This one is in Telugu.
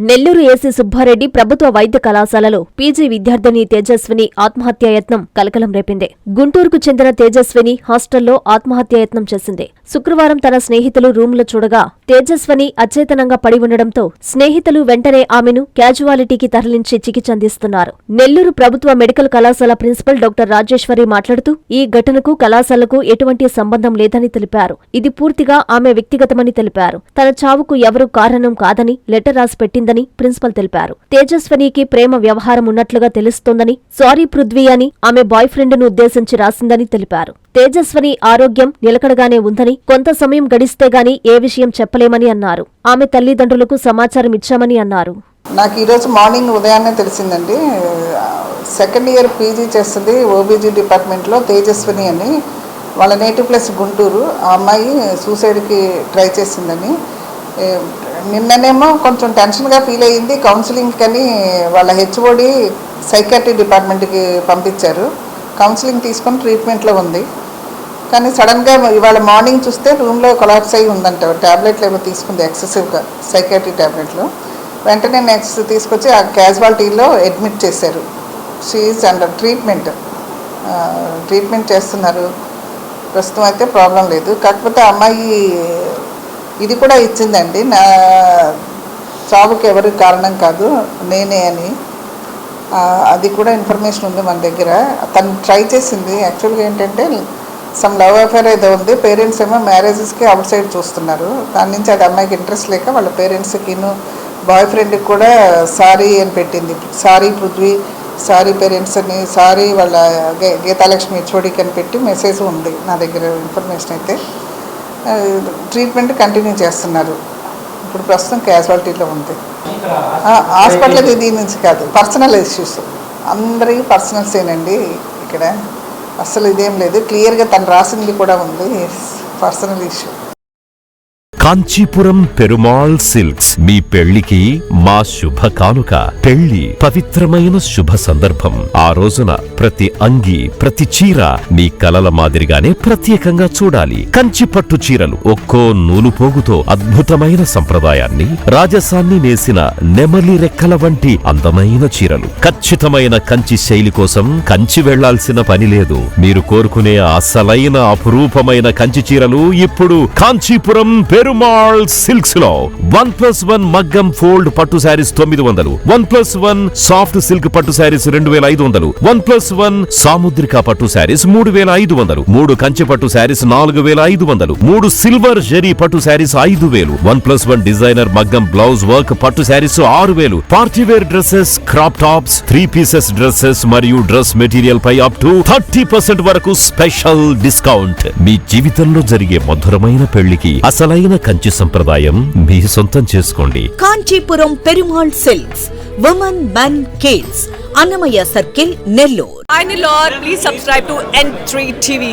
నెల్లూరు ఏసీ సుబ్బారెడ్డి ప్రభుత్వ వైద్య కళాశాలలో పీజీ విద్యార్థిని తేజస్విని ఆత్మహత్యాయత్నం కలకలం రేపింది. గుంటూరుకు చెందిన తేజస్విని హాస్టల్లో ఆత్మహత్యాయత్నం చేసింది. శుక్రవారం తన స్నేహితులు రూంలో చూడగా తేజస్విని అచేతనంగా పడి ఉండడంతో స్నేహితులు వెంటనే ఆమెను క్యాజువాలిటీకి తరలించి చికిత్స అందిస్తున్నారు. నెల్లూరు ప్రభుత్వ మెడికల్ కళాశాల ప్రిన్సిపల్ డాక్టర్ రాజేశ్వరి మాట్లాడుతూ ఈ ఘటనకు కళాశాలకు ఎటువంటి సంబంధం లేదని తెలిపారు. ఇది పూర్తిగా ఆమె వ్యక్తిగతమని తెలిపారు. తన చావుకు ఎవరూ కారణం కాదని లెటర్ రాసి పెట్టిందని ప్రిన్సిపల్ తెలిపారు. తేజస్వినికి ప్రేమ వ్యవహారం ఉన్నట్లుగా తెలుస్తోందని, సారీ పృథ్వీ అని ఆమె బాయ్ ఫ్రెండ్ ను ఉద్దేశించి రాసిందని తెలిపారు. తేజస్విని ఆరోగ్యం నిలకడగానే ఉందని, కొంత సమయం గడిస్తే గాని ఏ విషయం చెప్పలేమని అన్నారు. ఆమె తల్లిదండ్రులకు సమాచారం ఇచ్చామని అన్నారు. నాకు ఈరోజు మార్నింగ్ ఉదయాన్నే తెలిసిందండి. సెకండ్ ఇయర్ పీజీ చేస్తుంది ఓబీజీ డిపార్ట్మెంట్లో తేజస్విని అని. వాళ్ళ నేటివ్ ప్లేస్ గుంటూరు. ఆ అమ్మాయి సూసైడ్కి ట్రై చేసిందని. నిన్ననేమో కొంచెం టెన్షన్గా ఫీల్ అయ్యింది. కౌన్సిలింగ్ కని వాళ్ళ హెచ్ఓడి సైకాట్రీ డిపార్ట్మెంట్కి పంపించారు. కౌన్సిలింగ్ తీసుకొని ట్రీట్మెంట్లో ఉంది. కానీ సడన్గా ఇవాళ మార్నింగ్ చూస్తే రూమ్లో కొలాప్స్ అయ్యి ఉందంట. ట్యాబ్లెట్లు ఏమో తీసుకుంది ఎక్సెసివ్గా, సైకాట్రీ ట్యాబ్లెట్లు. వెంటనే నెక్స్ట్ తీసుకొచ్చి ఆ క్యాజువాలిటీలో అడ్మిట్ చేశారు. షీఈస్ అండర్ ట్రీట్మెంట్ చేస్తున్నారు. ప్రస్తుతం అయితే ప్రాబ్లం లేదు. కాకపోతే అమ్మాయి ఇది కూడా ఇచ్చిందండి, నా చావుకి ఎవరు కారణం కాదు నేనే అని. అది కూడా ఇన్ఫర్మేషన్ ఉంది మన దగ్గర. తను ట్రై చేసింది. యాక్చువల్గా ఏంటంటే సమ్ లవ్ అఫేర్ ఏదో ఉంది. పేరెంట్స్ ఏమో మ్యారేజెస్కి అవుట్ సైడ్ చూస్తున్నారు. దాని నుంచి అది అమ్మాయికి ఇంట్రెస్ట్ లేక వాళ్ళ పేరెంట్స్కిను బాయ్ ఫ్రెండ్కి కూడా సారీ అని పెట్టింది. సారీ పృథ్వీ, సారీ పేరెంట్స్ అని, సారీ వాళ్ళ గీతాలక్ష్మి హెచ్ఓడికి అని పెట్టి మెసేజ్ ఉంది నా దగ్గర. ఇన్ఫర్మేషన్ అయితే ట్రీట్మెంట్ కంటిన్యూ చేస్తున్నారు. ఇప్పుడు ప్రస్తుతం క్యాజువాలిటీలో ఉంది. హాస్పిటల్కి దీని నుంచి కాదు, పర్సనల్ ఇష్యూస్ అందరికీ పర్సనల్సేనండి. ఇక్కడ అస్సలు ఇదేం లేదు. క్లియర్గా తను రాసింది కూడా ఉంది, personal issue. Kanchipuram Perumal silks మీ పెళ్లికి మా శుభ కానుక. పెళ్లి పవిత్రమైన శుభ సందర్భం. ఆ రోజున ప్రతి అంగి, ప్రతి చీర మీ కలల మాదిరిగానే ప్రత్యేకంగా చూడాలి. కంచి పట్టు చీరలు ఒక్కో నూలు పోగుతో అద్భుతమైన సంప్రదాయాన్ని, రాజసాన్ని నేసిన నెమలి రెక్కల వంటి అందమైన చీరలు. ఖచ్చితమైన కంచి శైలి కోసం కంచి వెళ్లాల్సిన పని లేదు. మీరు కోరుకునే అసలైన అపురూపమైన కంచి చీరలు ఇప్పుడు కాంచీపురం పెరుమాళ్ సిల్క్స్ లో 1+1 మగ్గం ఫోల్డ్ పట్టు శారీస్ 900, 1+1 సాఫ్ట్ సిల్క్ పట్టు శారీస్ 2500, 1+1 సాముద్రిక పట్టు శారీస్ 3500, 3 కంచి పట్టు శారీస్ 4500, 3 సిల్వర్ జరీ పట్టు శారీస్ 5000, 1+1 డిజైనర్ మగ్గం బ్లౌజ్ వర్క్ పట్టు saris 6000, party wear dresses, crop tops, 3 pieces dresses మరియు డ్రెస్ మెటీరియల్ పై అప్ టు 30% వరకు స్పెషల్ డిస్కౌంట్. మీ జీవితంలో జరిగే మధురమైన పెళ్లికి అసలైన కంచి సంప్రదాయం మీ సొంతం చేసుకోండి. Kanchipuram Perumal silks, women, men, kids, Annamayya circle, Nellore. Finally, Lord, please subscribe to N3 TV.